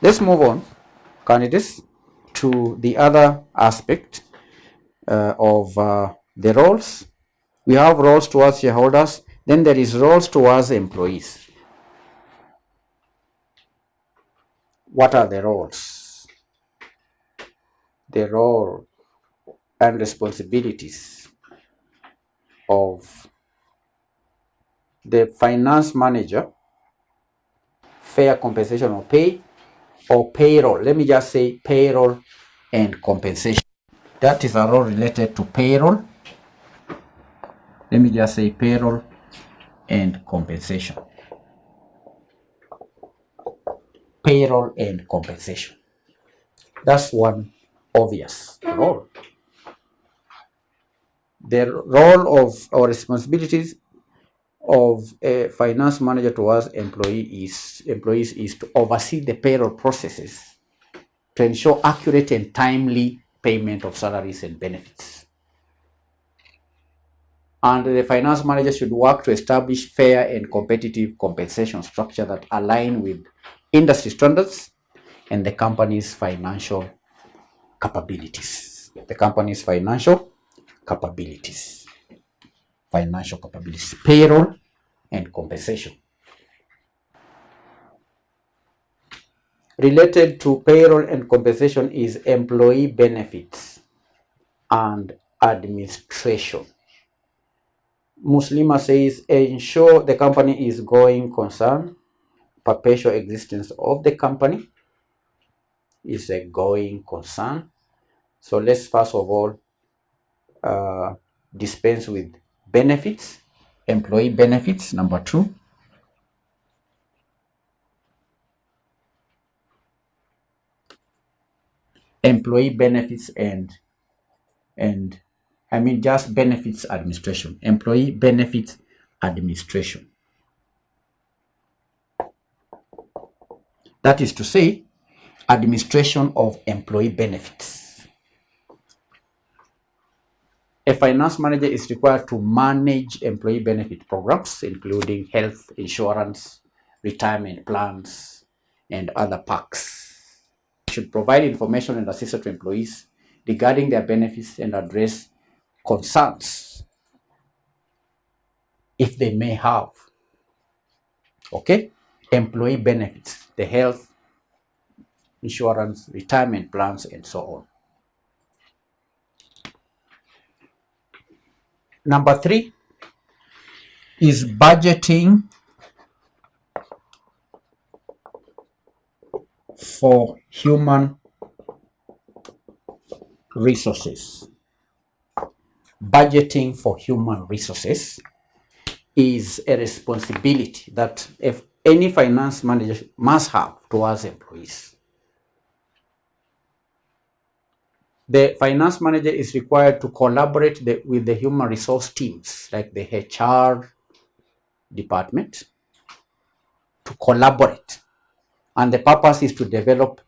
Let's move on, candidates, to the other aspect of the roles. We have roles towards shareholders, then there is roles towards employees. What are the roles? The role and responsibilities of the finance manager, fair compensation or pay, or payroll. Let me just say payroll and compensation. That is a role related to payroll. Let me just say payroll and compensation. Payroll and compensation. That's one obvious role. The role of or responsibilities of a finance manager towards employees is to oversee the payroll processes to ensure accurate and timely payment of salaries and benefits. And the finance manager should work to establish fair and competitive compensation structure that align with industry standards and the company's financial capabilities. The company's financial capabilities. Financial capabilities. Payroll and compensation. Related to payroll and compensation is employee benefits and administration. Muslima says, ensure the company is going concern. Perpetual existence of the company is a going concern. So let's first of all dispense with benefits, employee benefits, number 2. Employee benefits and I mean just benefits administration. Employee benefits administration. That is to say, administration of employee benefits. A finance manager is required to manage employee benefit programs, including health insurance, retirement plans, and other perks. Should provide information and assistance to employees regarding their benefits and address concerns if they may have. Okay? Employee benefits, the health insurance, retirement plans, and so on. Number 3 is budgeting for human resources. Budgeting for human resources is a responsibility that if any finance manager must have towards employees. The finance manager is required to collaborate with the human resource teams, like the HR department, to collaborate. And the purpose is to develop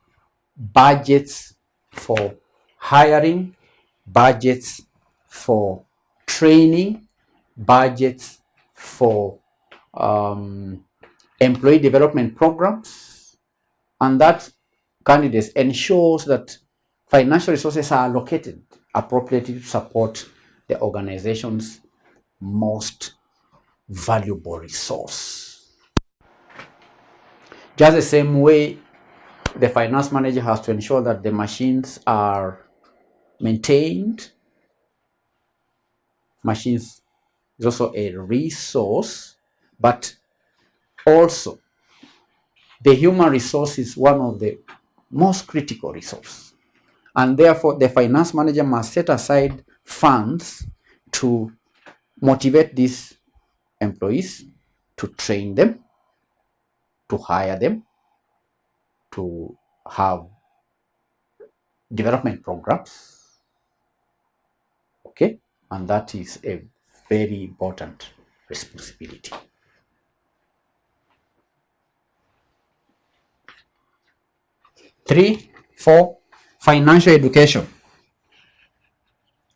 budgets for hiring, budgets for training, budgets for employee development programs, and that candidates ensures that financial resources are allocated appropriately to support the organization's most valuable resource. Just the same way, the finance manager has to ensure that the machines are maintained. Machines is also a resource, but also the human resource is one of the most critical resources. And therefore, the finance manager must set aside funds to motivate these employees, to train them, to hire them, to have development programs. Okay, and that is a very important responsibility. Three, 4, financial education.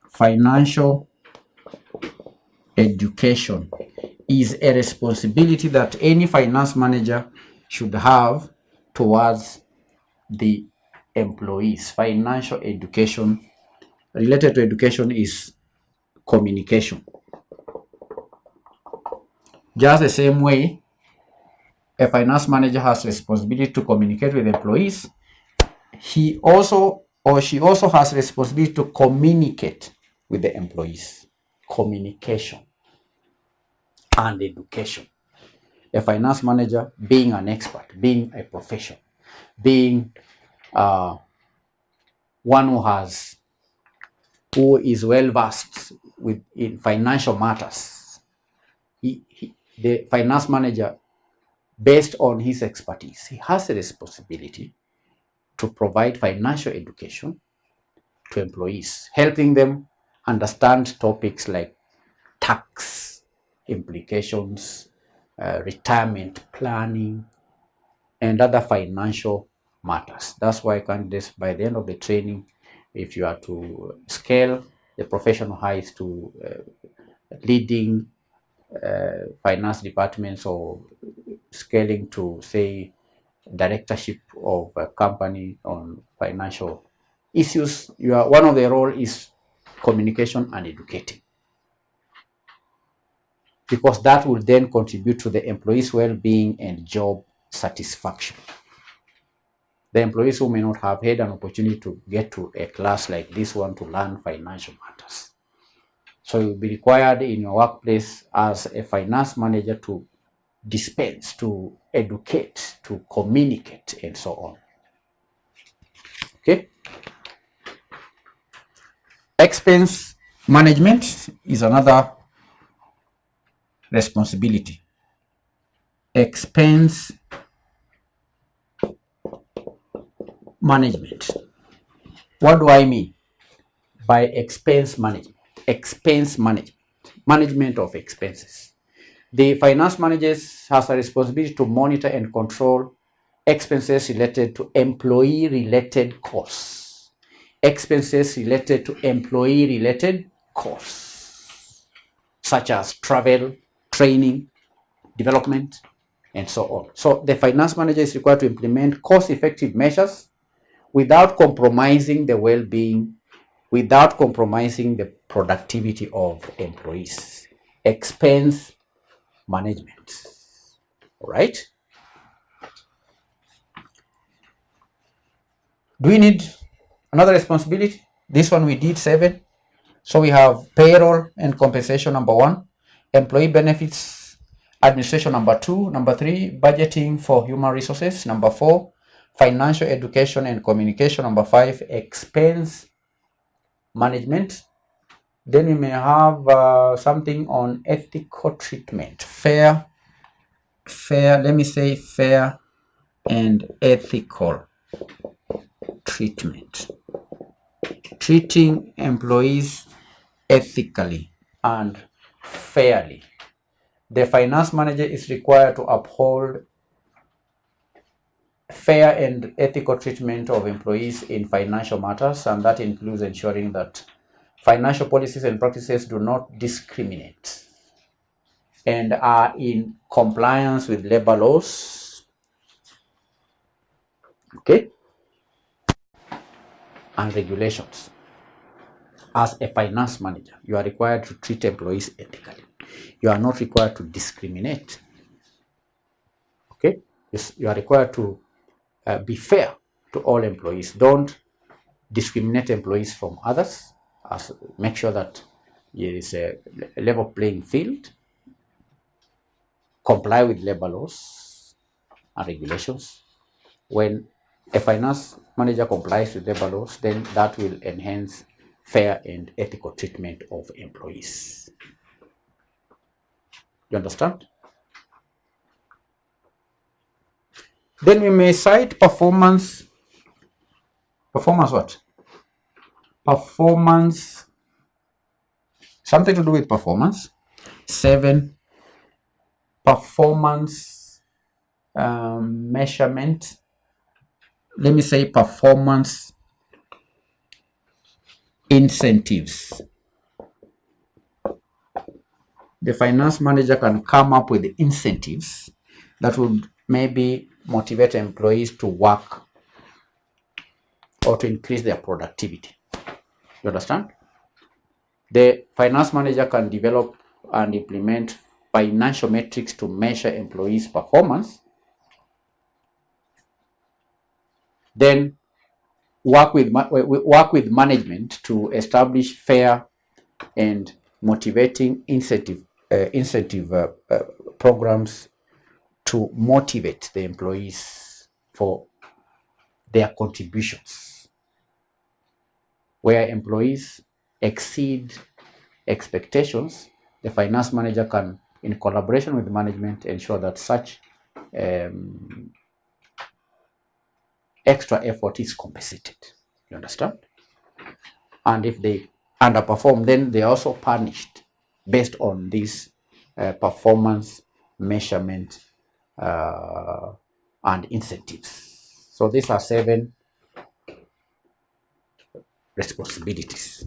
Financial education is a responsibility that any finance manager should have towards the employees. Financial education, related to education, is communication. Just the same way a finance manager has responsibility to communicate with employees, he also or she also has responsibility to communicate with the employees. Communication and education. A finance manager, being an expert, being a professional, being one who is well versed in financial matters, the finance manager, based on his expertise, he has a responsibility to provide financial education to employees, helping them understand topics like tax implications, retirement planning, and other financial matters. That's why candidates, by the end of the training, if you are to scale the professional heights to leading finance departments, or scaling to, say, directorship of a company on financial issues, one of the role is communication and educating, because that will then contribute to the employees' well-being and job satisfaction. The employees who may not have had an opportunity to get to a class like this one to learn financial matters. So you'll be required in your workplace as a finance manager to dispense, to educate, to communicate, and so on. Okay? Expense management is another responsibility. Expense management. What do I mean by expense management? Expense management, management of expenses. The finance managers has a responsibility to monitor and control expenses related to employee-related costs. Expenses related to employee-related costs, such as travel, training, development, and so on. So the finance manager is required to implement cost-effective measures without compromising the well-being, without compromising the productivity of employees. Expense management. All right? Do we need another responsibility? This one we did 7. So we have payroll and compensation, number 1. Employee benefits administration, number 2. Number 3, budgeting for human resources. Number 4, financial education and communication. Number 5, expense management. Then we may have something on ethical treatment. Fair and ethical treatment. Treating employees ethically and fairly. The finance manager is required to uphold fair and ethical treatment of employees in financial matters, and that includes ensuring that financial policies and practices do not discriminate and are in compliance with labor laws, okay, and regulations. As a finance manager, you are required to treat employees ethically. You are not required to discriminate. Okay, you are required to be fair to all employees. Don't discriminate employees from others. Make sure that there is a level playing field. Comply with labor laws and regulations. When a finance manager complies with labor laws, then that will enhance fair and ethical treatment of employees. You understand? Then we may cite performance. Performance what? Performance. Something to do with performance. 7, performance measurement. Let me say performance incentives. the finance manager can come up with incentives that would maybe motivate employees to work or to increase their productivity. You understand? The finance manager can develop and implement financial metrics to measure employees' performance, then work with management to establish fair and motivating incentive programs to motivate the employees for their contributions. Where employees exceed expectations, the finance manager can, in collaboration with management, ensure that such extra effort is compensated. You understand? And if they underperform, then they are also punished based on this performance measurement and incentives. So these are 7 responsibilities.